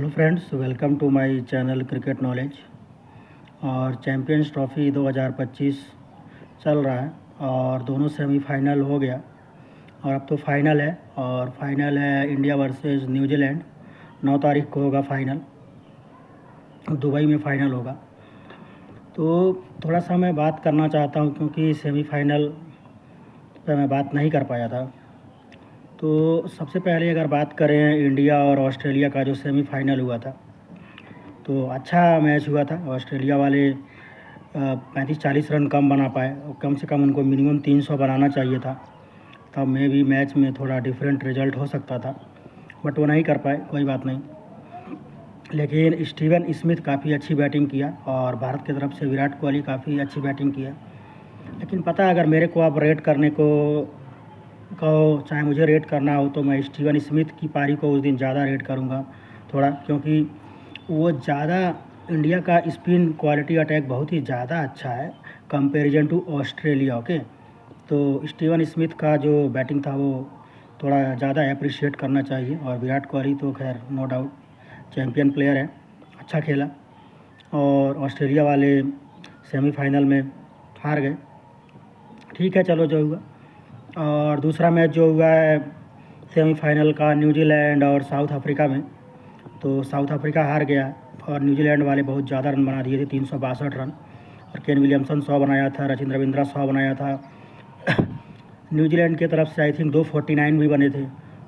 Hello friends, welcome to my channel cricket knowledge. और Champions Trophy 2025 चल रहा है और दोनों सेमीफाइनल हो गया और अब तो फाइनल है। और फाइनल है इंडिया वर्सेस न्यूजीलैंड। 9 तारीख को होगा फाइनल, दुबई में फ़ाइनल होगा। तो थोड़ा सा मैं बात करना चाहता हूँ क्योंकि सेमीफाइनल पे मैं बात नहीं कर पाया था। तो सबसे पहले अगर बात करें इंडिया और ऑस्ट्रेलिया का जो सेमीफाइनल हुआ था, तो अच्छा मैच हुआ था। ऑस्ट्रेलिया वाले 35-40 रन कम बना पाए और कम से कम उनको मिनिमम 300 बनाना चाहिए था, तब में भी मैच में थोड़ा डिफरेंट रिजल्ट हो सकता था, बट वो नहीं कर पाए। कोई बात नहीं। लेकिन स्टीवन स्मिथ काफ़ी अच्छी बैटिंग किया और भारत की तरफ से विराट कोहली काफ़ी अच्छी बैटिंग किया। लेकिन पता है, अगर मेरे को आप रेट करने को कहो, चाहे मुझे रेट करना हो, तो मैं स्टीवन स्मिथ की पारी को उस दिन ज़्यादा रेट करूँगा थोड़ा, क्योंकि वो ज़्यादा इंडिया का स्पिन क्वालिटी अटैक बहुत ही ज़्यादा अच्छा है कंपैरिजन टू ऑस्ट्रेलिया। ओके, तो स्टीवन स्मिथ का जो बैटिंग था वो थोड़ा ज़्यादा अप्रिशिएट करना चाहिए। और विराट कोहली तो खैर नो डाउट चैम्पियन प्लेयर है, अच्छा खेला। और ऑस्ट्रेलिया वाले सेमीफाइनल में हार गए। ठीक है, चलो जो हुआ। और दूसरा मैच जो हुआ है सेमीफाइनल का न्यूजीलैंड और साउथ अफ्रीका में, तो साउथ अफ्रीका हार गया और न्यूजीलैंड वाले बहुत ज़्यादा रन बना दिए थे, 362 रन। और केन विलियमसन 100 बनाया था, रचिन रविंद्रा 100 बनाया था। न्यूजीलैंड की तरफ से आई थिंक 249 भी बने थे।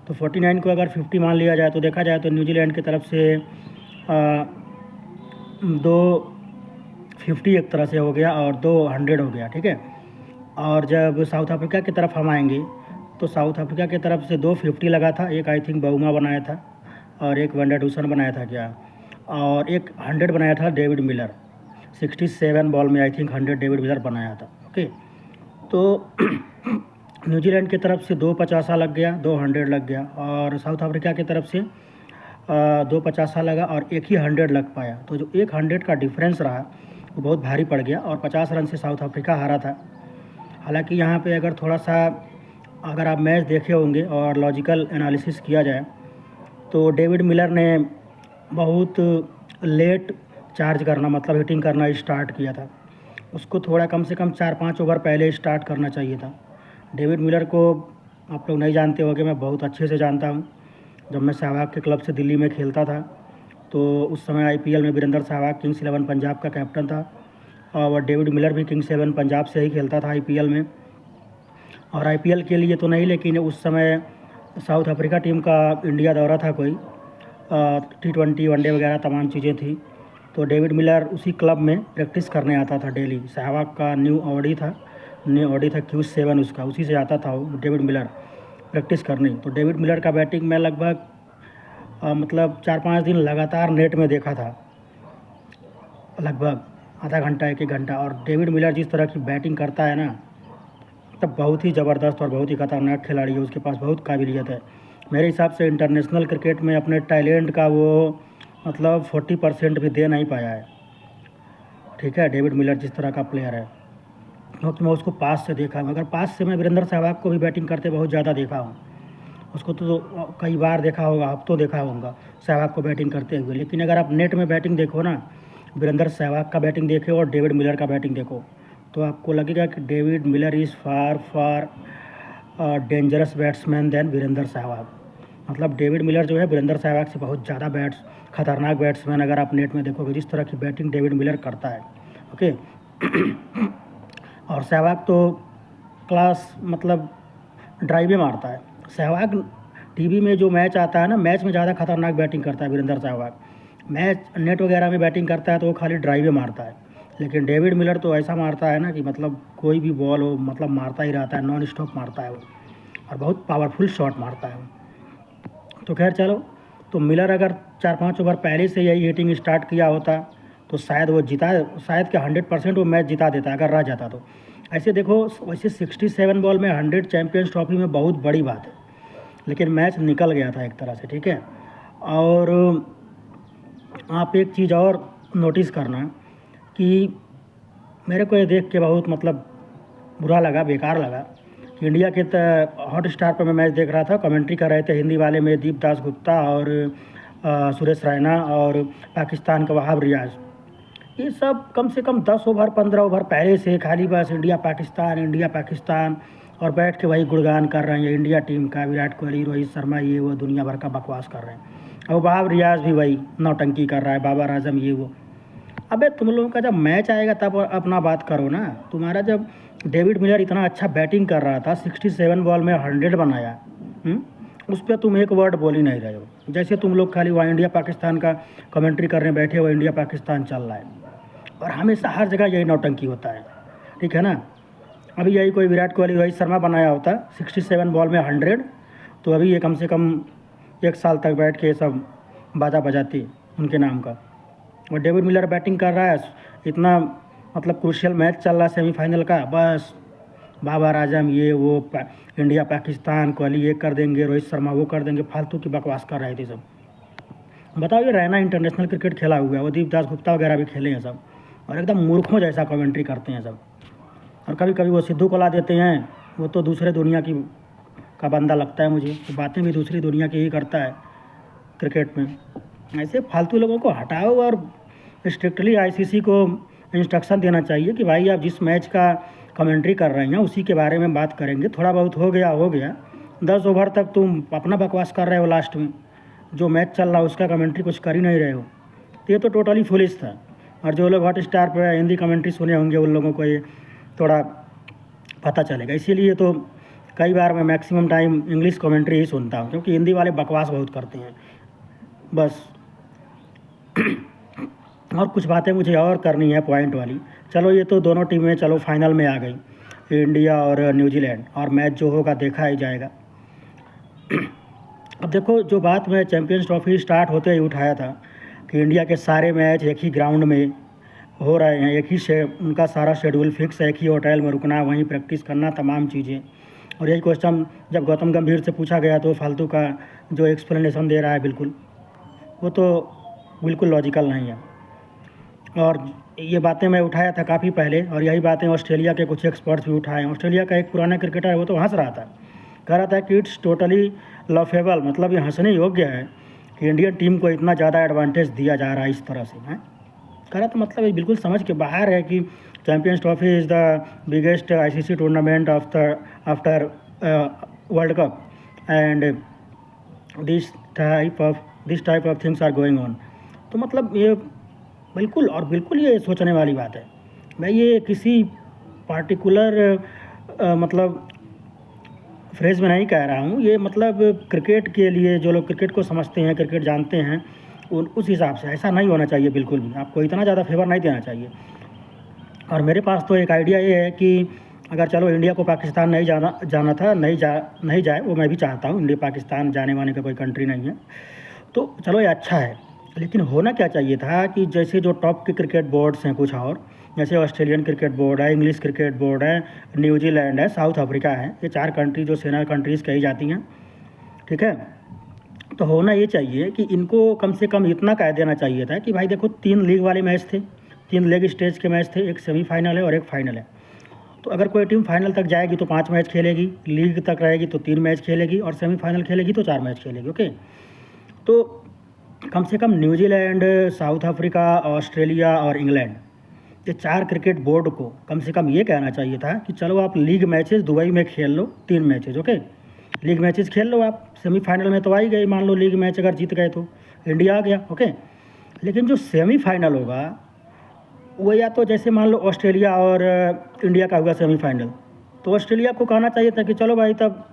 तो 49 को अगर 50 मान लिया जाए तो देखा जाए तो न्यूजीलैंड की तरफ से 250 एक तरह से हो गया और 200 हो गया। ठीक है। और जब साउथ अफ्रीका की तरफ हम आएंगे तो साउथ अफ्रीका की तरफ से 250 लगा था, एक आई थिंक बाउमा बनाया था और एक वंडरडूसन बनाया था क्या, और एक 100 बनाया था डेविड मिलर। 67 बॉल में आई थिंक 100 डेविड मिलर बनाया था। ओके, तो न्यूजीलैंड की तरफ से 250 लग गया, 200 लग गया। और साउथ अफ्रीका की तरफ से 250 लगा और एक ही 100 लग पाया। तो जो एक 100 का डिफरेंस रहा वो बहुत भारी पड़ गया और 50 रन से साउथ अफ्रीका हारा था। हालांकि यहाँ पे अगर थोड़ा सा अगर आप मैच देखे होंगे और लॉजिकल एनालिसिस किया जाए तो डेविड मिलर ने बहुत लेट चार्ज करना, मतलब हिटिंग करना स्टार्ट किया था। उसको थोड़ा कम से कम 4-5 ओवर पहले स्टार्ट करना चाहिए था। डेविड मिलर को आप लोग नहीं जानते होंगे, मैं बहुत अच्छे से जानता हूँ। जब मैं सहवाग के क्लब से दिल्ली में खेलता था तो उस समय आईपीएल में वीरेंद्र सहवाग किंग्स 11 पंजाब का कैप्टन था और डेविड मिलर भी किंग्स 11 पंजाब से ही खेलता था आईपीएल में। और आईपीएल के लिए तो नहीं, लेकिन उस समय साउथ अफ्रीका टीम का इंडिया दौरा था, कोई T20 वनडे वगैरह तमाम चीज़ें थी। तो डेविड मिलर उसी क्लब में प्रैक्टिस करने आता था डेली। सहवाग का न्यू ऑडी था Q7 उसका, उसी से आता था वो डेविड मिलर प्रैक्टिस करने। तो डेविड मिलर का बैटिंग मैं लगभग मतलब 4-5 दिन लगातार नेट में देखा था, लगभग आधा घंटा 1-1 घंटा। और डेविड मिलर जिस तरह की बैटिंग करता है ना, तब बहुत ही ज़बरदस्त और बहुत ही खतरनाक खिलाड़ी है। उसके पास बहुत काबिलियत है। मेरे हिसाब से इंटरनेशनल क्रिकेट में अपने टैलेंट का वो मतलब 40% भी दे नहीं पाया है। ठीक है, डेविड मिलर जिस तरह का प्लेयर है, क्योंकि मैं उसको पास से देखा हूँ। अगर पास से मैं वीरेंद्र सहवाग को भी बैटिंग करते बहुत ज़्यादा देखा हूँ, उसको तो कई बार देखा होगा, हफ्तों देखा होगा सहवाग को बैटिंग करते हुए। लेकिन अगर आप नेट में बैटिंग देखो ना, वीरेंद्र सहवाग का बैटिंग देखो और डेविड मिलर का बैटिंग देखो, तो आपको लगेगा कि David Miller is far dangerous batsman than Virender Sehwag. मतलब डेविड मिलर जो है वीरेंद्र सहवाग से बहुत ज़्यादा खतरनाक बैट्समैन अगर आप नेट में देखोगे, जिस तरह की बैटिंग डेविड मिलर करता है। ओके। और सहवाग तो क्लास मतलब ड्राइवे मारता है। सहवाग टीवी में जो मैच आता है ना, मैच में ज़्यादा खतरनाक बैटिंग करता है वीरेंद्र सहवाग। मैच नेट वगैरह में बैटिंग करता है तो वो खाली ड्राइवे मारता है। लेकिन डेविड मिलर तो ऐसा मारता है ना कि मतलब कोई भी बॉल हो मतलब मारता ही रहता है, नॉन स्टॉप मारता है वो, और बहुत पावरफुल शॉट मारता है वो। तो खैर चलो, तो मिलर अगर 4-5 ओवर पहले से यही हिटिंग स्टार्ट किया होता तो शायद वो जीता, शायद कि 100% वो मैच जिता देता अगर रह जाता तो। ऐसे देखो, वैसे 67 बॉल में 100 चैम्पियंस ट्रॉफी में बहुत बड़ी बात है, लेकिन मैच निकल गया था एक तरह से। ठीक है। और आप एक चीज़ और नोटिस करना कि मेरे को ये देख के बहुत मतलब बुरा लगा, बेकार लगा कि इंडिया के हॉट स्टार पर मैं मैच देख रहा था, कमेंट्री कर रहे थे हिंदी वाले में दीप दास गुप्ता और सुरेश रैना और पाकिस्तान का वहाब रियाज, ये सब कम से कम 10 ओवर 15 ओवर पहले से खाली बस इंडिया पाकिस्तान और बैठ के वही गुणगान कर रहे हैं इंडिया टीम का, विराट कोहली, रोहित शर्मा, ये वो दुनिया भर का बकवास कर रहे हैं। और वहाब रियाज भी वही नौटंकी कर रहा है, बाबर आजम, ये वो। अबे तुम लोगों का जब मैच आएगा तब अपना बात करो ना। तुम्हारा जब डेविड मिलर इतना अच्छा बैटिंग कर रहा था, 67 बॉल में 100 बनाया, उस पर तुम एक वर्ड बोल ही नहीं रहे हो। जैसे तुम लोग खाली वहाँ इंडिया पाकिस्तान का कमेंट्री करने बैठे हो, इंडिया पाकिस्तान चल रहा है और हमेशा हर जगह यही नौटंकी होता है, ठीक है ना। अभी यही कोई विराट कोहली, रोहित शर्मा बनाया होता 67 बॉल में 100, तो अभी ये कम से कम 1 साल तक बैठ के सब बाजा बजाती उनके नाम का। और डेविड मिलर बैटिंग कर रहा है, इतना मतलब क्रूशियल मैच चल रहा है सेमीफाइनल का, बस बाबर आजम, ये वो इंडिया पाकिस्तान, कोहली ये कर देंगे, रोहित शर्मा वो कर देंगे, फालतू की बकवास कर रहे थे सब। बताओ, ये रैना इंटरनेशनल क्रिकेट खेला हुआ है, उदीप दास गुप्ता वगैरह भी खेले हैं सब, और एकदम मूर्खों जैसा कमेंट्री करते हैं सब। और कभी कभी वो सिद्धू को ला देते हैं, वो तो दूसरे दुनिया की का बंदा लगता है मुझे, तो बातें भी दूसरी दुनिया की ही करता है क्रिकेट में। ऐसे फालतू लोगों को हटाओ और स्ट्रिक्टली आईसीसी को इंस्ट्रक्शन देना चाहिए कि भाई आप जिस मैच का कमेंट्री कर रहे हैं उसी के बारे में बात करेंगे, थोड़ा बहुत हो गया, 10 ओवर तक तुम अपना बकवास कर रहे हो, लास्ट में जो मैच चल रहा है उसका कमेंट्री कुछ कर ही नहीं रहे हो, तो ये तो टोटली फुलिश था। और जो लोग हॉटस्टार पर हिंदी कमेंट्री सुने होंगे उन लोगों को ये थोड़ा पता चलेगा। इसीलिए तो कई बार मैं मैक्सिमम टाइम इंग्लिश कमेंट्री ही सुनता हूँ, क्योंकि हिंदी वाले बकवास बहुत करते हैं बस। और कुछ बातें मुझे और करनी है पॉइंट वाली। चलो, ये तो दोनों टीमें चलो फाइनल में आ गई, इंडिया और न्यूजीलैंड, और मैच जो होगा देखा ही जाएगा। अब देखो, जो बात मैं चैम्पियंस ट्रॉफी स्टार्ट होते ही उठाया था कि इंडिया के सारे मैच एक ही ग्राउंड में हो रहे हैं, एक ही उनका सारा शेड्यूल फिक्स है, एक ही होटल में रुकना, वहीं प्रैक्टिस करना, तमाम चीज़ें। और यही क्वेश्चन जब गौतम गंभीर से पूछा गया तो फालतू का जो एक्सप्लेनेशन दे रहा है, वो तो बिल्कुल लॉजिकल नहीं है। और ये बातें मैं उठाया था काफ़ी पहले, और यही बातें ऑस्ट्रेलिया के कुछ एक्सपर्ट्स भी उठाए। ऑस्ट्रेलिया का एक पुराना क्रिकेटर है, वो तो हंस रहा था, कह रहा था कि इट्स टोटली लफेबल, मतलब ये हंसने योग्य है कि इंडियन टीम को इतना ज़्यादा एडवांटेज दिया जा रहा है इस तरह से, है। कह रहा था मतलब ये बिल्कुल समझ के बाहर है कि Champions Trophy is the biggest ICC tournament after World Cup and this type of things are going on. तो मतलब ये बिल्कुल ये सोचने वाली बात है। मैं ये किसी पार्टिकुलर मतलब फ्रेज में नहीं कह रहा हूँ, ये मतलब क्रिकेट के लिए जो लोग क्रिकेट को समझते हैं, क्रिकेट जानते हैं, उस हिसाब से ऐसा नहीं होना चाहिए बिल्कुल भी। आपको इतना ज़्यादा फेवर नहीं देना चाहिए। और मेरे पास तो एक आइडिया ये है कि अगर चलो इंडिया को पाकिस्तान नहीं जाना था, नहीं जाए, वो मैं भी चाहता हूँ, इंडिया पाकिस्तान जाने वाने का कोई कंट्री नहीं है, तो चलो ये अच्छा है। लेकिन होना क्या चाहिए था कि जैसे जो टॉप के क्रिकेट बोर्ड्स हैं कुछ और, जैसे ऑस्ट्रेलियन क्रिकेट बोर्ड है, इंग्लिश क्रिकेट बोर्ड है, न्यूजीलैंड है, साउथ अफ्रीका है, ये 4 कंट्री जो सीनियर कंट्रीज़ कही जाती हैं, ठीक है। तो होना ये चाहिए कि इनको कम से कम इतना कह देना चाहिए था कि भाई देखो 3 लीग वाले मैच थे, 3 लीग स्टेज के मैच थे, एक सेमीफाइनल है और एक फाइनल है। तो अगर कोई टीम फाइनल तक जाएगी तो 5 मैच खेलेगी, लीग तक रहेगी तो 3 मैच खेलेगी, और सेमीफाइनल खेलेगी तो 4 मैच खेलेगी, ओके। तो कम से कम न्यूजीलैंड, साउथ अफ्रीका, ऑस्ट्रेलिया और इंग्लैंड, ये 4 क्रिकेट बोर्ड को कम से कम ये कहना चाहिए था कि चलो आप लीग मैचेस दुबई में खेल लो, 3 मैचेस, ओके, लीग मैचेस खेल लो आप। सेमीफाइनल में तो आ ही गए, मान लो लीग मैच अगर जीत गए तो इंडिया आ गया, ओके। लेकिन जो सेमीफाइनल होगा वो या तो जैसे मान लो ऑस्ट्रेलिया और इंडिया का हुआ सेमीफाइनल, तो ऑस्ट्रेलिया को कहना चाहिए था कि चलो भाई तब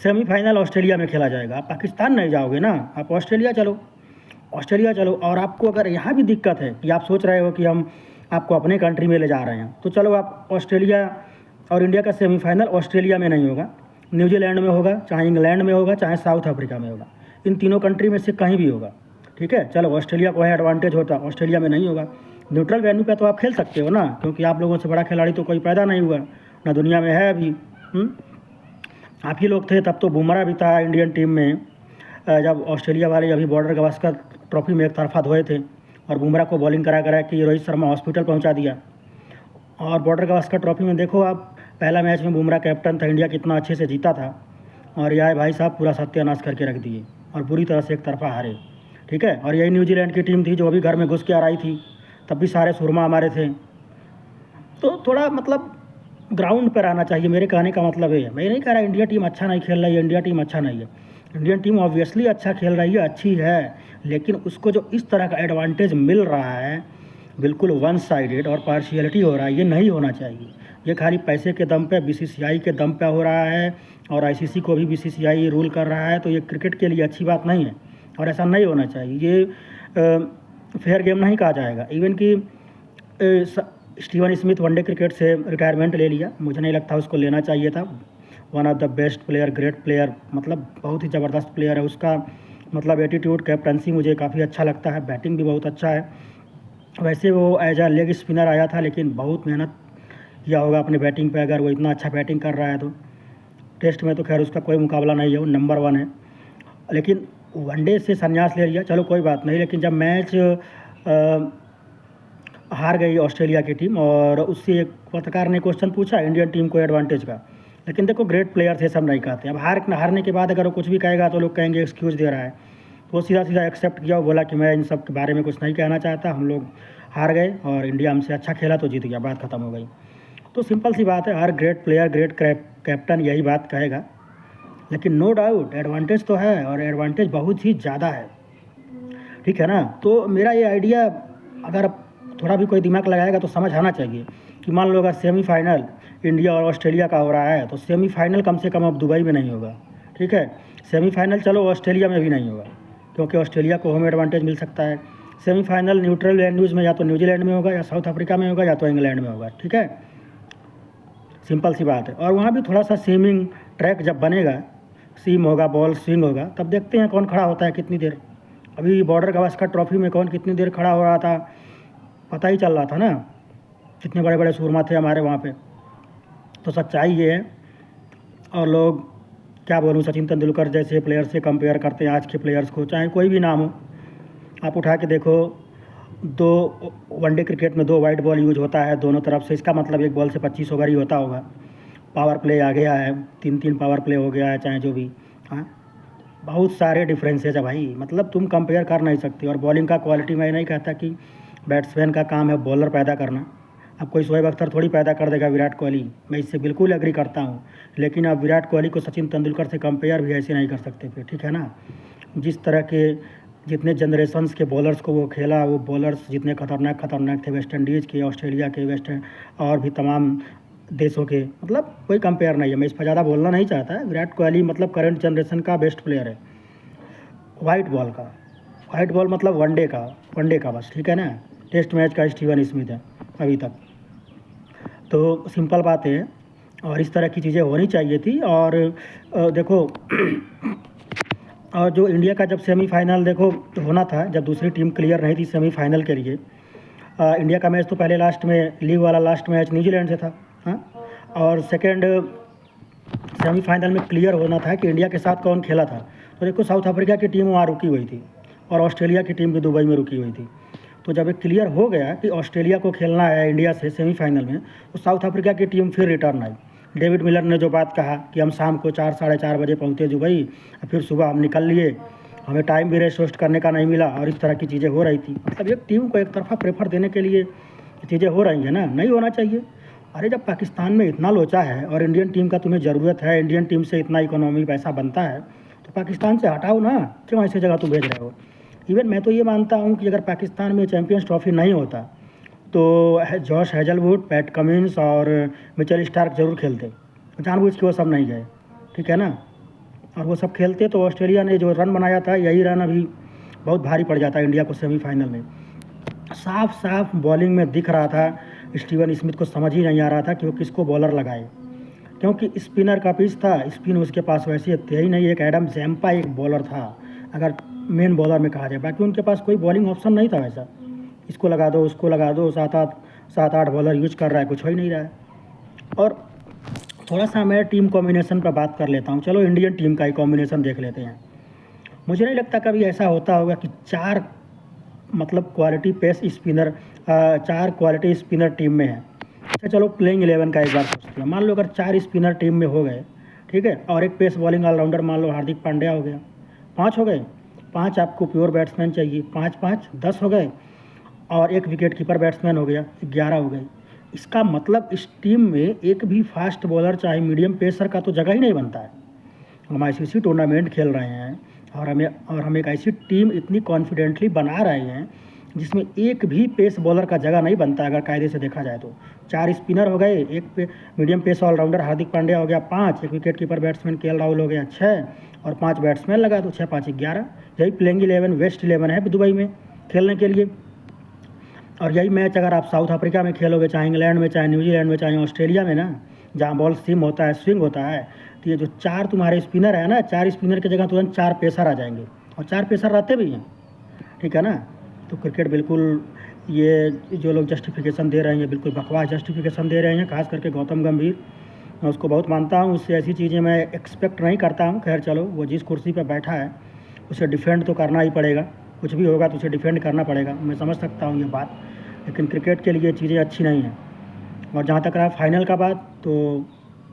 सेमीफाइनल ऑस्ट्रेलिया में खेला जाएगा, आप पाकिस्तान नहीं जाओगे ना, आप ऑस्ट्रेलिया चलो। और आपको अगर यहाँ भी दिक्कत है कि आप सोच रहे हो कि हम आपको अपने कंट्री में ले जा रहे हैं, तो चलो आप ऑस्ट्रेलिया और इंडिया का सेमीफाइनल ऑस्ट्रेलिया में नहीं होगा, न्यूजीलैंड में होगा, चाहे इंग्लैंड में होगा, चाहे साउथ अफ्रीका में होगा, इन तीनों कंट्री में से कहीं भी होगा, ठीक है। चलो ऑस्ट्रेलिया को है एडवांटेज होता, ऑस्ट्रेलिया में नहीं होगा। न्यूट्रल वेन्यू पे तो आप खेल सकते हो ना, क्योंकि आप लोगों से बड़ा खिलाड़ी तो कोई पैदा नहीं हुआ ना दुनिया में है अभी। आप ही लोग थे, तब तो बुमराह भी था इंडियन टीम में, जब ऑस्ट्रेलिया वाले अभी बॉर्डर गावस्कर ट्रॉफी में एक तरफा धोए थे और बुमराह को बॉलिंग करा कि रोहित शर्मा हॉस्पिटल पहुंचा दिया। और बॉर्डर गावस्कर ट्रॉफी में देखो आप, पहला मैच में बुमराह कैप्टन था, इंडिया कितना अच्छे से जीता था, और यह भाई साहब पूरा सत्यानाश करके रख दिए और बुरी तरह से एक तरफा हारे, ठीक है। और यही न्यूजीलैंड की टीम थी जो अभी घर में घुस के आ रही थी, तब भी सारे सुरमा हमारे थे। तो थोड़ा मतलब ग्राउंड पर आना चाहिए, मेरे कहने का मतलब ये है। मैं नहीं कह रहा इंडिया टीम अच्छा नहीं खेल रही है, इंडिया टीम अच्छा नहीं है। इंडियन टीम ऑब्वियसली अच्छा खेल रही है, अच्छी है, लेकिन उसको जो इस तरह का एडवांटेज मिल रहा है, बिल्कुल वन साइडेड और पार्शियलिटी हो रहा है, ये नहीं होना चाहिए। ये खाली पैसे के दम पे, बीसीसीआई के दम पे हो रहा है, और आईसीसी को भी बीसीसीआई रूल कर रहा है, तो ये क्रिकेट के लिए अच्छी बात नहीं है और ऐसा नहीं होना चाहिए। ये फेयर गेम नहीं कहा जाएगा। इवन कि स्टीवन स्मिथ वनडे क्रिकेट से रिटायरमेंट ले लिया, मुझे नहीं लगता उसको लेना चाहिए था। One of the best player, great player, मतलब बहुत ही ज़बरदस्त प्लेयर है। उसका मतलब एटीट्यूड, कैप्टनसी मुझे काफ़ी अच्छा लगता है, बैटिंग भी बहुत अच्छा है। वैसे वो एज अ लेग स्पिनर आया था, लेकिन बहुत मेहनत किया होगा अपने बैटिंग पे, अगर वो इतना अच्छा बैटिंग कर रहा है तो। टेस्ट में तो खैर उसका कोई मुकाबला नहीं है, वो नंबर 1 है। लेकिन वनडे से संन्यास ले लिया, चलो कोई बात नहीं। लेकिन जब मैच हार गई ऑस्ट्रेलिया की टीम, और उससे एक पत्रकार ने क्वेश्चन पूछा इंडियन टीम को एडवांटेज का, लेकिन देखो ग्रेट प्लेयर थे, सब नहीं कहते। अब हारने के बाद अगर वो कुछ भी कहेगा तो लोग कहेंगे एक्सक्यूज़ दे रहा है, तो वो सीधा सीधा एक्सेप्ट किया। वो बोला कि मैं इन सब के बारे में कुछ नहीं कहना चाहता, हम लोग हार गए और इंडिया हमसे अच्छा खेला तो जीत गया, बात ख़त्म हो गई। तो सिंपल सी बात है, हर ग्रेट प्लेयर, ग्रेट कैप्टन यही बात कहेगा। लेकिन नो डाउट एडवांटेज तो है, और एडवांटेज बहुत ही ज़्यादा है, ठीक है ना। तो मेरा ये आइडिया, अगर थोड़ा भी कोई दिमाग लगाएगा तो समझ आना चाहिए कि मान लो अगर सेमीफाइनल इंडिया और ऑस्ट्रेलिया का हो रहा है, तो सेमीफाइनल कम से कम अब दुबई में नहीं होगा, ठीक है। सेमीफाइनल चलो ऑस्ट्रेलिया में भी नहीं होगा, क्योंकि ऑस्ट्रेलिया को होम एडवांटेज मिल सकता है। सेमीफाइनल न्यूट्रल वेन्यूज़ में या तो न्यूजीलैंड में होगा, या साउथ अफ्रीका में होगा, या तो इंग्लैंड में होगा, ठीक है। सिंपल सी बात है। और वहाँ भी थोड़ा सा सीमिंग ट्रैक जब बनेगा, सीम होगा, बॉल स्विंग होगा, तब देखते हैं कौन खड़ा होता है कितनी देर। अभी बॉर्डर गावस्कर ट्रॉफी में कौन कितनी देर खड़ा हो रहा था, पता ही चल रहा था ना, कितने बड़े बड़े सूरमा थे हमारे वहाँ पे। तो सच्चाई ये है। और लोग क्या बोलूँ, सचिन तेंदुलकर जैसे प्लेयर से कंपेयर करते हैं आज के प्लेयर्स को, चाहे कोई भी नाम हो। आप उठा के देखो, 2 वनडे क्रिकेट में 2 वाइट बॉल यूज होता है दोनों तरफ से, इसका मतलब एक बॉल से 25 ओवर ही होता होगा। पावर प्ले आ गया है, 3-3 पावर प्ले हो गया है, चाहे जो भी। हाँ, बहुत सारे डिफरेंसेज है भाई, मतलब तुम कंपेयर कर नहीं सकते। और बॉलिंग का क्वालिटी, मैं नहीं कहता कि बैट्समैन का काम है बॉलर पैदा करना। अब कोई शोएब अख्तर थोड़ी पैदा कर देगा विराट कोहली, मैं इससे बिल्कुल एग्री करता हूँ। लेकिन अब विराट कोहली को सचिन तेंदुलकर से कंपेयर भी ऐसे नहीं कर सकते फिर, ठीक है ना। जिस तरह के, जितने जनरेशन्स के बॉलर्स को वो खेला, वो बॉलर्स जितने खतरनाक थे, वेस्ट इंडीज़ के, ऑस्ट्रेलिया के, और भी तमाम देशों के, मतलब कोई कंपेयर नहीं है। मैं इस पर ज़्यादा बोलना नहीं चाहता। विराट कोहली मतलब करंट जनरेशन का बेस्ट प्लेयर है वाइट बॉल का। वाइट बॉल मतलब वनडे का बस, ठीक है ना। टेस्ट मैच का स्टीवन स्मिथ है अभी तक। तो सिंपल बात है, और इस तरह की चीज़ें होनी चाहिए थी। और देखो और जो इंडिया का जब सेमीफाइनल देखो होना था, जब दूसरी टीम क्लियर नहीं थी सेमीफाइनल के लिए, इंडिया का मैच तो पहले लास्ट में, लीग वाला लास्ट मैच न्यूजीलैंड से था, हाँ। और सेकेंड सेमीफाइनल में क्लियर होना था कि इंडिया के साथ कौन खेला था। तो देखो साउथ अफ्रीका की टीम वहाँ रुकी हुई थी, और ऑस्ट्रेलिया की टीम भी दुबई में रुकी हुई थी। तो जब ये क्लियर हो गया कि ऑस्ट्रेलिया को खेलना है इंडिया से सेमीफाइनल में, तो साउथ अफ्रीका की टीम फिर रिटर्न आई। डेविड मिलर ने जो बात कहा कि हम शाम को 4 साढ़े 4 बजे पहुँचे दुबई, फिर सुबह हम निकल लिए, हमें टाइम भी रेस्ट वेस्ट करने का नहीं मिला, और इस तरह की चीज़ें हो रही थी। मतलब एक टीम को एक तरफा प्रेफर देने के लिए चीज़ें हो रही हैं ना, नहीं होना चाहिए। अरे जब पाकिस्तान में इतना लोचा है और इंडियन टीम का तुम्हें ज़रूरत है, इंडियन टीम से इतना इकोनॉमी पैसा बनता है, तो पाकिस्तान से हटाओ ना, क्यों ऐसी जगह तुम भेज रहे हो। इवन मैं तो ये मानता हूँ कि अगर पाकिस्तान में चैम्पियंस ट्रॉफी नहीं होता तो जॉश हेजलवुड, पैट कमिंस और मिचेल स्टार्क जरूर खेलते। जानबूझ के वो सब नहीं गए, ठीक है ना। और वो सब खेलते तो ऑस्ट्रेलिया ने जो रन बनाया था, यही रन अभी बहुत भारी पड़ जाता इंडिया को सेमीफाइनल में। साफ साफ बॉलिंग में दिख रहा था, स्टीवन स्मिथ को समझ ही नहीं आ रहा था कि वो किसको बॉलर लगाए, क्योंकि स्पिनर का पिच था, स्पिन उसके पास वैसे थे ही नहीं। एक एडम जैम्पा एक बॉलर था, अगर मेन बॉलर में कहा जाए, बाकी उनके पास कोई बॉलिंग ऑप्शन नहीं था वैसा। इसको लगा दो, उसको लगा दो, 7-8 बॉलर यूज कर रहा है, कुछ हो ही नहीं रहा है। और थोड़ा सा मैं टीम कॉम्बिनेशन पर बात कर लेता हूँ। चलो इंडियन टीम का ही कॉम्बिनेशन देख लेते हैं। मुझे नहीं लगता कभी ऐसा होता होगा कि 4 मतलब quality pace spinner, 4 quality spinner team में है। अच्छा चलो प्लेइंग 11 का एक बार सोचते हैं। मान लो अगर 4 स्पिनर टीम में हो गए, ठीक है, और एक पेस बॉलिंग ऑलराउंडर, मान लो हार्दिक पांड्या हो गया, 5 हो गए। 5 आपको प्योर बैट्समैन चाहिए, 5-5 10 हो गए, और एक विकेट कीपर बैट्समैन हो गया, 11 हो गए। इसका मतलब इस टीम में एक भी फास्ट बॉलर चाहे मीडियम पेसर का तो जगह ही नहीं बनता है। हम आईसीसी टूर्नामेंट खेल रहे हैं और हम एक ऐसी टीम इतनी कॉन्फिडेंटली बना रहे हैं जिसमें एक भी पेस बॉलर का जगह नहीं बनता अगर कायदे से देखा जाए तो। 4 स्पिनर हो गए, एक medium pace allrounder Hardik Pandya हो गया 5, एक wicket keeper batsman KL Rahul हो गया 6, और 5 बैट्समैन लगा तो 6-5-11। यही प्लेइंग 11 वेस्ट 11 है दुबई में खेलने के लिए। और यही मैच अगर आप साउथ अफ्रीका में खेलोगे, चाहे इंग्लैंड में, चाहे न्यूजीलैंड में, चाहे ऑस्ट्रेलिया में ना, जहाँ बॉल सीम होता है, स्विंग होता है, तो ये जो 4 तुम्हारे स्पिनर है ना, 4 स्पिनर की जगह तुरंत 4 पेसर आ जाएंगे, और 4 पेसर रहते भी हैं, ठीक है ना। तो क्रिकेट बिल्कुल, ये जो लोग जस्टिफिकेशन दे रहे हैं, ये बिल्कुल बकवास जस्टिफिकेशन दे रहे हैं, खास करके गौतम गंभीर। मैं उसको बहुत मानता हूँ, उससे ऐसी चीज़ें मैं एक्सपेक्ट नहीं करता हूँ। खैर चलो, वो जिस कुर्सी पर बैठा है उसे डिफेंड तो करना ही पड़ेगा, कुछ भी होगा तो उसे डिफेंड करना पड़ेगा, मैं समझ सकता हूँ ये बात, लेकिन क्रिकेट के लिए चीज़ें अच्छी नहीं हैं। और जहाँ तक रहा फाइनल का बात, तो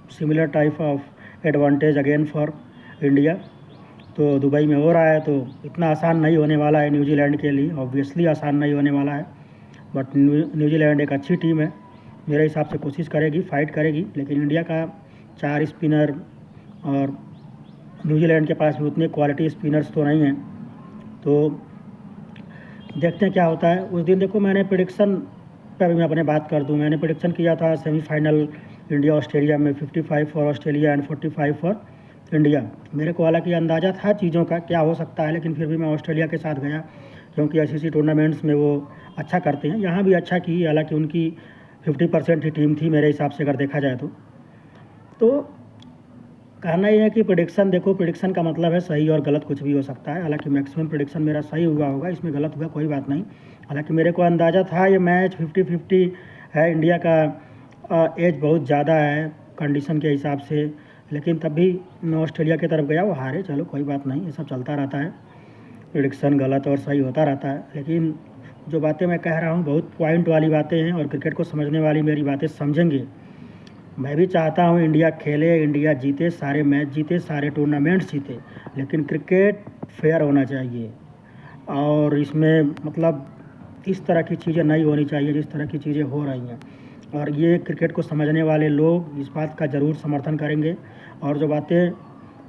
similar type of advantage again for India. तो दुबई में हो रहा है तो इतना आसान नहीं होने वाला है न्यूजीलैंड के लिए, ऑब्वियसली आसान नहीं होने वाला है। बट न्यूजीलैंड एक अच्छी टीम है, मेरे हिसाब से कोशिश करेगी, फाइट करेगी, लेकिन इंडिया का 4 स्पिनर और न्यूजीलैंड के पास भी उतने क्वालिटी स्पिनर्स तो नहीं हैं। तो देखते हैं क्या होता है। उस दिन देखो, मैंने प्रेडिक्शन पे भी मैं अपने बात कर दूं, मैंने प्रेडिक्शन किया था सेमीफाइनल इंडिया ऑस्ट्रेलिया में 55 for Australia and 45 for India. मेरे को हालांकि अंदाज़ा था चीज़ों का क्या हो सकता है, लेकिन फिर भी मैं ऑस्ट्रेलिया के साथ गया, क्योंकि आईसीसी टूर्नामेंट्स में वो अच्छा करते हैं, यहाँ भी अच्छा की, हालांकि उनकी 50% ही टीम थी मेरे हिसाब से अगर देखा जाए तो कहना ये है कि प्रेडिक्शन, देखो प्रेडिक्शन का मतलब है सही और गलत कुछ भी हो सकता है। हालांकि मैक्सिमम प्रेडिक्शन मेरा सही हुआ होगा, इसमें गलत हुआ कोई बात नहीं। हालांकि मेरे को अंदाज़ा था ये मैच 50-50 है, इंडिया का एज बहुत ज़्यादा है कंडीशन के हिसाब से, लेकिन तब भी मैं ऑस्ट्रेलिया की तरफ गया, वो हारे, चलो कोई बात नहीं, ये सब चलता रहता है, प्रेडिक्शन गलत और सही होता रहता है। लेकिन जो बातें मैं कह रहा हूँ बहुत पॉइंट वाली बातें हैं, और क्रिकेट को समझने वाली मेरी बातें समझेंगे। मैं भी चाहता हूँ इंडिया खेले, इंडिया जीते, सारे मैच जीते, सारे टूर्नामेंट्स जीते, लेकिन क्रिकेट फेयर होना चाहिए, और इसमें मतलब इस तरह की चीज़ें नहीं होनी चाहिए जिस तरह की चीज़ें हो रही हैं। और ये क्रिकेट को समझने वाले लोग इस बात का ज़रूर समर्थन करेंगे, और जो बातें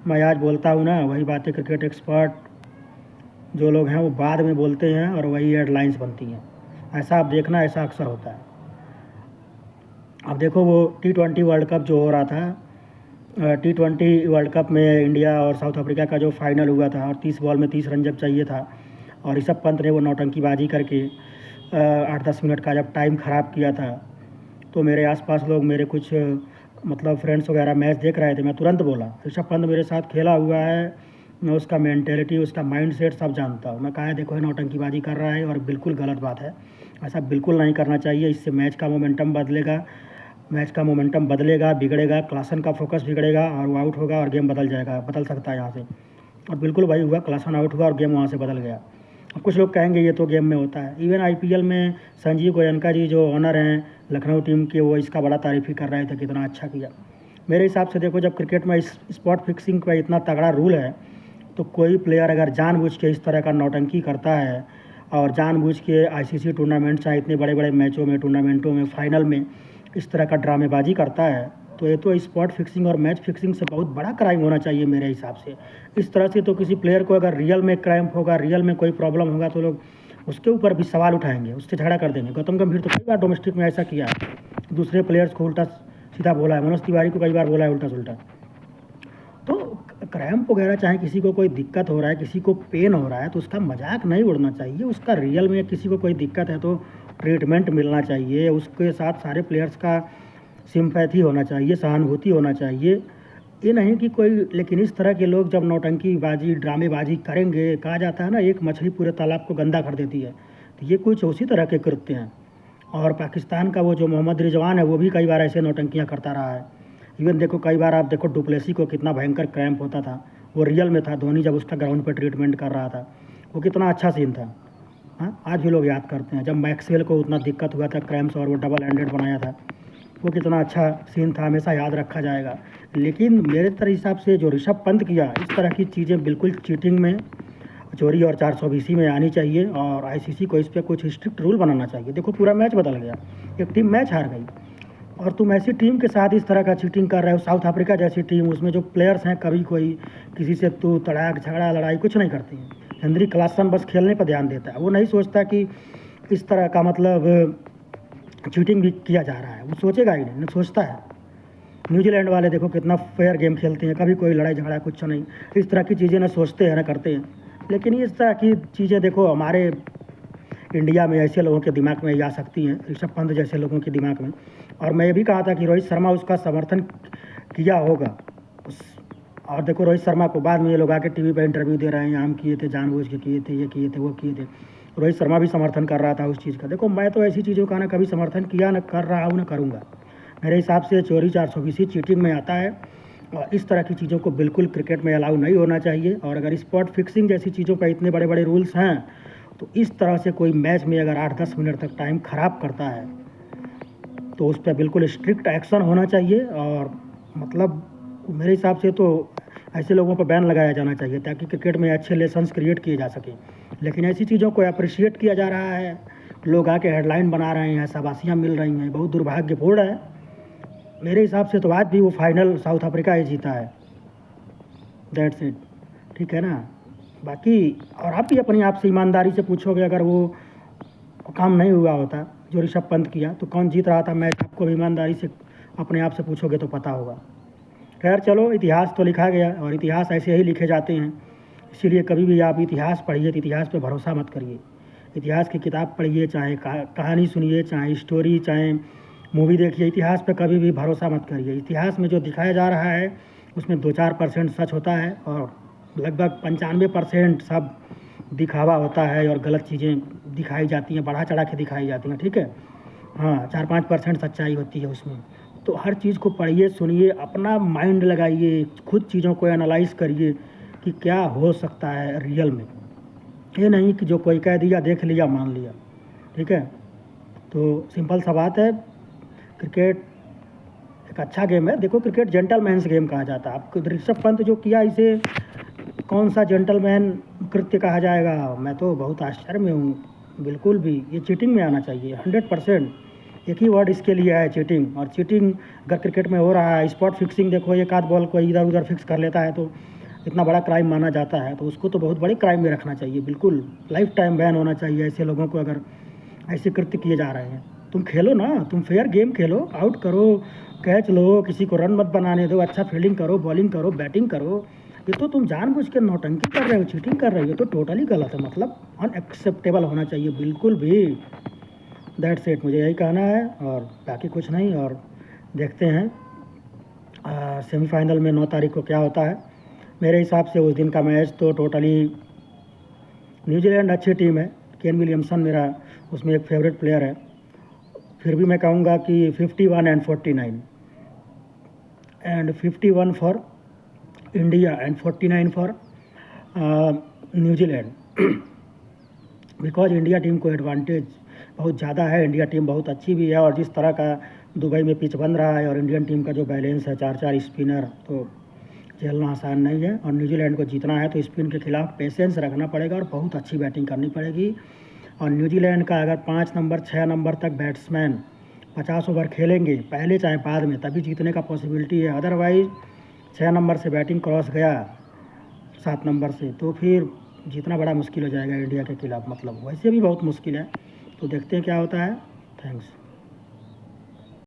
मैं आज बोलता हूँ ना, वही बातें क्रिकेट एक्सपर्ट जो लोग हैं वो बाद में बोलते हैं, और वही हेडलाइंस बनती हैं। ऐसा आप देखना, ऐसा अक्सर होता है। अब देखो, वो T20 वर्ल्ड कप जो हो रहा था, T20 वर्ल्ड कप में इंडिया और साउथ अफ्रीका का जो फाइनल हुआ था, और 30 बॉल में 30 रन जब चाहिए था, और ऋषभ पंत ने वो नौटंकीबाजी करके 8-10 मिनट का जब टाइम ख़राब किया था, तो मेरे आसपास लोग, मेरे कुछ मतलब फ्रेंड्स वगैरह मैच देख रहे थे, मैं तुरंत बोला ऋषभ पंत मेरे साथ खेला हुआ है, मैं उसका मेंटेलिटी, उसका माइंडसेट सब जानता हूँ। मैं कहा देखो ये नौटंकीबाजी कर रहा है और बिल्कुल गलत बात है, ऐसा बिल्कुल नहीं करना चाहिए, इससे मैच का मोमेंटम बदलेगा, बिगड़ेगा, क्लासन का फोकस बिगड़ेगा और वो आउट होगा और गेम बदल जाएगा, बदल सकता है यहाँ से। और बिल्कुल वही हुआ, क्लासन आउट हुआ और गेम वहाँ से बदल गया। अब कुछ लोग कहेंगे ये तो गेम में होता है। इवन आईपीएल में संजीव गोयनका जी जो ऑनर हैं लखनऊ टीम के, वो इसका बड़ा तारीफ़ ही कर रहे थे, कितना अच्छा किया। मेरे हिसाब से देखो, जब क्रिकेट में इस स्पॉट फिक्सिंग का इतना तगड़ा रूल है, तो कोई प्लेयर अगर जानबूझ के इस तरह का नौटंकी करता है, और जानबूझ के आईसीसी टूर्नामेंट, चाहे इतने बड़े बड़े मैचों में, टूर्नामेंटों में, फाइनल में इस तरह का ड्रामेबाजी करता है, तो ये तो स्पॉट फिक्सिंग और मैच फिक्सिंग से बहुत बड़ा क्राइम होना चाहिए मेरे हिसाब से। इस तरह से तो किसी प्लेयर को अगर रियल में क्राइम होगा, रियल में कोई प्रॉब्लम होगा, तो लोग उसके ऊपर भी सवाल उठाएंगे, उससे झगड़ा कर देंगे। गौतम गंभीर तो कई बार डोमेस्टिक में ऐसा किया है, दूसरे प्लेयर्स को उल्टा सीधा बोला है, मनोज तिवारी को कई बार बोला है उल्टा सुल्टा। तो क्रैम्प वगैरह, चाहे किसी को कोई दिक्कत हो रहा है, किसी को पेन हो रहा है, तो उसका मजाक नहीं उड़ना चाहिए, उसका रियल में किसी को कोई दिक्कत है तो ट्रीटमेंट मिलना चाहिए, उसके साथ सारे प्लेयर्स का सिंपैथी होना चाहिए, सहानुभूति होना चाहिए। ये नहीं कि कोई, लेकिन इस तरह के लोग जब नौटंकीबाजी, ड्रामेबाजी करेंगे, कहा जाता है ना एक मछली पूरे तालाब को गंदा कर देती है, तो ये कुछ उसी तरह के कृत्य हैं। और पाकिस्तान का वो जो मोहम्मद रिजवान है, वो भी कई बार ऐसे नौटंकियाँ करता रहा है। इवन देखो, कई बार आप देखो डुप्लेसी को कितना भयंकर क्रैम्प होता था, वो रियल में था, धोनी जब उसका ग्राउंड पर ट्रीटमेंट कर रहा था, वो कितना अच्छा सीन था। हाँ, आज भी लोग याद करते हैं जब मैक्सवेल को उतना दिक्कत हुआ था क्रैम्प्स, और वो डबल हैंडेड बनाया था, वो कितना अच्छा सीन था, हमेशा याद रखा जाएगा। लेकिन मेरे तरह हिसाब से जो ऋषभ पंत किया, इस तरह की चीज़ें बिल्कुल चीटिंग में, चोरी और 420 में आनी चाहिए और आईसीसी को इस पे कुछ स्ट्रिक्ट रूल बनाना चाहिए। देखो पूरा मैच बदल गया, एक टीम मैच हार गई और तुम ऐसी टीम के साथ इस तरह का चीटिंग कर रहे हो। साउथ अफ्रीका जैसी टीम, उसमें जो प्लेयर्स हैं कभी कोई किसी से तू तड़ाक झगड़ा लड़ाई कुछ नहीं करते हैं। हेनरी क्लासन बस खेलने पर ध्यान देता है, वो नहीं सोचता कि इस तरह का मतलब चीटिंग भी किया जा रहा है, वो सोचेगा ही नहीं, सोचता है। न्यूजीलैंड वाले देखो कितना फेयर गेम खेलते हैं, कभी कोई लड़ाई झगड़ा कुछ नहीं, इस तरह की चीज़ें ना सोचते हैं ना करते हैं। लेकिन इस तरह की चीज़ें देखो हमारे इंडिया में ऐसे लोगों के दिमाग में आ सकती हैं, ऋषभ पंत जैसे लोगों के दिमाग में। और मैं ये भी कहा था कि रोहित शर्मा उसका समर्थन किया होगा और देखो रोहित शर्मा को बाद में ये लोग आके टीवी पर इंटरव्यू दे रहे हैं, हम किए थे, जानबूझ के किए थे, ये किए थे, वो किए थे। रोहित शर्मा भी समर्थन कर रहा था उस चीज़ का। देखो मैं तो ऐसी चीज़ों का ना कभी समर्थन किया, ना कर रहा हूँ, ना करूँगा। मेरे हिसाब से चोरी 420 चीटिंग में आता है और इस तरह की चीज़ों को बिल्कुल क्रिकेट में अलाउ नहीं होना चाहिए। और अगर स्पॉट फिक्सिंग जैसी चीज़ों पर इतने बड़े बड़े रूल्स हैं तो इस तरह से कोई मैच में अगर 8-10 मिनट तक टाइम ख़राब करता है तो उस पर बिल्कुल स्ट्रिक्ट एक्शन होना चाहिए। और मतलब मेरे हिसाब से तो ऐसे लोगों पर बैन लगाया जाना चाहिए ताकि क्रिकेट में अच्छे लेसन्स क्रिएट किए जा सकें। लेकिन ऐसी चीज़ों को अप्रिशिएट किया जा रहा है, लोग आके हेडलाइन बना रहे हैं, शाबाशियाँ मिल रही हैं, बहुत दुर्भाग्यपूर्ण है। मेरे हिसाब से तो आज भी वो फाइनल साउथ अफ्रीका ही जीता है, दैट्स इट, ठीक है ना। बाकी और आप भी अपनी आप से ईमानदारी से पूछोगे, अगर वो काम नहीं हुआ होता जो ऋषभ पंत किया तो कौन जीत रहा था मैच, आपको भी ईमानदारी से अपने आप से पूछोगे तो पता होगा। खैर चलो, इतिहास तो लिखा गया और इतिहास ऐसे ही लिखे जाते हैं, इसीलिए कभी भी आप इतिहास पढ़िए तो इतिहास पे भरोसा मत करिए। इतिहास की किताब पढ़िए, चाहे कहानी सुनिए, चाहे स्टोरी, चाहे मूवी देखिए, इतिहास पे कभी भी भरोसा मत करिए। इतिहास में जो दिखाया जा रहा है उसमें 2-4% सच होता है और लगभग 95% सब दिखावा होता है और गलत चीज़ें दिखाई जाती हैं, बढ़ा चढ़ा के दिखाई जाती हैं, ठीक है। हाँ, 4-5% सच्चाई होती है उसमें। तो हर चीज़ को पढ़िए, सुनिए, अपना माइंड लगाइए, खुद चीज़ों को एनालाइज करिए कि क्या हो सकता है रियल में। ये नहीं कि जो कोई कह दिया, देख लिया, मान लिया, ठीक है। तो सिंपल सा बात है, क्रिकेट एक अच्छा गेम है। देखो क्रिकेट जेंटलमैन्स गेम कहा जाता है। अब ऋषभ पंत जो किया, इसे कौन सा जेंटलमैन कृत्य कहा जाएगा? मैं तो बहुत आश्चर्य में हूँ। बिल्कुल भी ये चीटिंग में आना चाहिए 100%। एक ही वर्ड इसके लिए है, चीटिंग। और चीटिंग अगर क्रिकेट में हो रहा है, स्पॉट फिक्सिंग देखो, एक आध बॉल को इधर उधर फिक्स कर लेता है तो इतना बड़ा क्राइम माना जाता है, तो उसको तो बहुत बड़े क्राइम में रखना चाहिए। बिल्कुल लाइफ टाइम बैन होना चाहिए ऐसे लोगों को अगर ऐसे कृत्य किए जा रहे हैं। तुम खेलो ना, तुम फेयर गेम खेलो, आउट करो, कैच लो, किसी को रन मत बनाने दो, अच्छा फील्डिंग करो, बॉलिंग करो, बैटिंग करो। ये तो तुम जानबूझ के नौटंकी कर रहे हो, चीटिंग कर रहे हो, तो टोटली गलत है, मतलब अनएक्सेप्टेबल होना चाहिए बिल्कुल भी। दैट्स इट, मुझे यही कहना है और बाकी कुछ नहीं। और देखते हैं सेमीफाइनल में 9 तारीख को क्या होता है। मेरे हिसाब से उस दिन का मैच तो टोटली न्यूजीलैंड अच्छी टीम है, केन विलियमसन मेरा उसमें एक फेवरेट प्लेयर है। फिर भी मैं कहूँगा कि 51 and 49 and 51 for India and 49 for New Zealand. Because India team को एडवांटेज बहुत ज़्यादा है, इंडिया टीम बहुत अच्छी भी है और जिस तरह का दुबई में पिच बन रहा है और इंडियन टीम का जो बैलेंस है, 4-4 स्पिनर, तो झेलना आसान नहीं है। और न्यूजीलैंड को जीतना है तो स्पिन के खिलाफ पेशेंस रखना पड़ेगा और बहुत अच्छी बैटिंग करनी पड़ेगी। और न्यूजीलैंड का अगर 5 नंबर 6 नंबर तक बैट्समैन 50 ओवर खेलेंगे पहले चाहे बाद में, तभी जीतने का पॉसिबिलिटी है। अदरवाइज़ 6 नंबर से बैटिंग क्रॉस गया 7 नंबर से तो फिर जीतना बड़ा मुश्किल हो जाएगा इंडिया के खिलाफ, मतलब वैसे भी बहुत मुश्किल है। तो देखते हैं क्या होता है। थैंक्स।